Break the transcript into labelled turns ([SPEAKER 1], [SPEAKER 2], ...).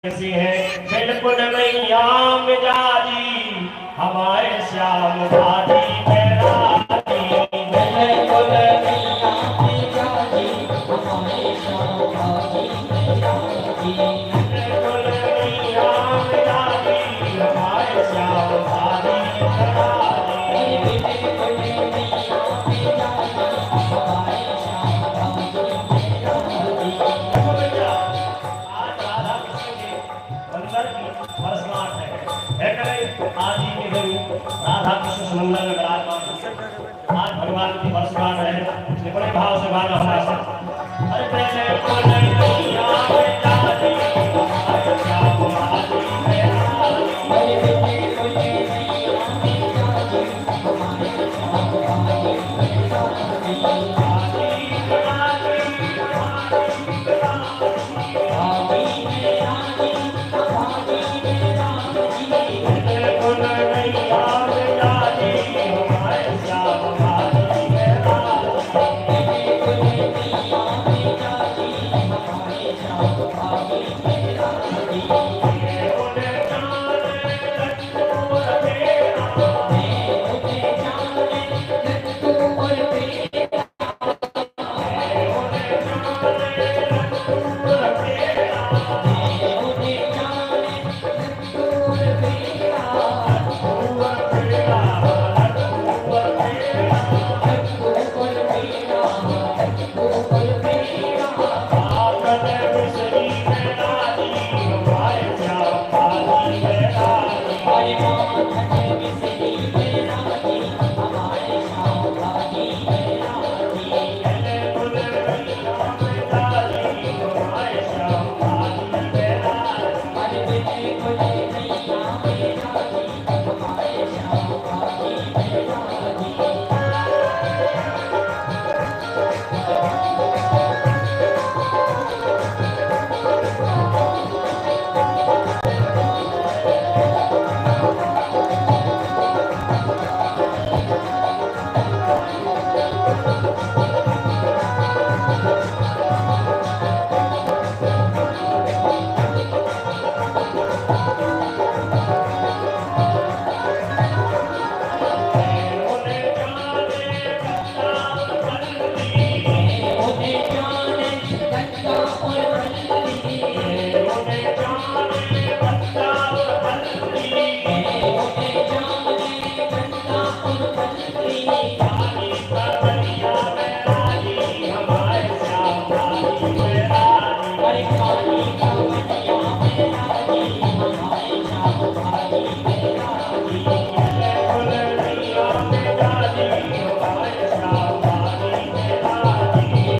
[SPEAKER 1] किसी है बिल्कुल मैया मिजाजी हमारे श्याम दादी बैरागी बिल्कुल मैया मिजाजी हमारे श्याम दादी बैरागी बिल्कुल मैया मिजाजी हमारे श्याम दादी बैरागी बिल्कुल मैया मिजाजी हमारे श्याम दादी राधा कृष्ण सुमंगल में विराजमान आज भगवान की वर्षगांठ है इसलिए बड़े भाव से गाना हमारा अरे पहले कोई नहीं याद जाती अरे क्या बात है अरे कोई नहीं याद जाती हमारे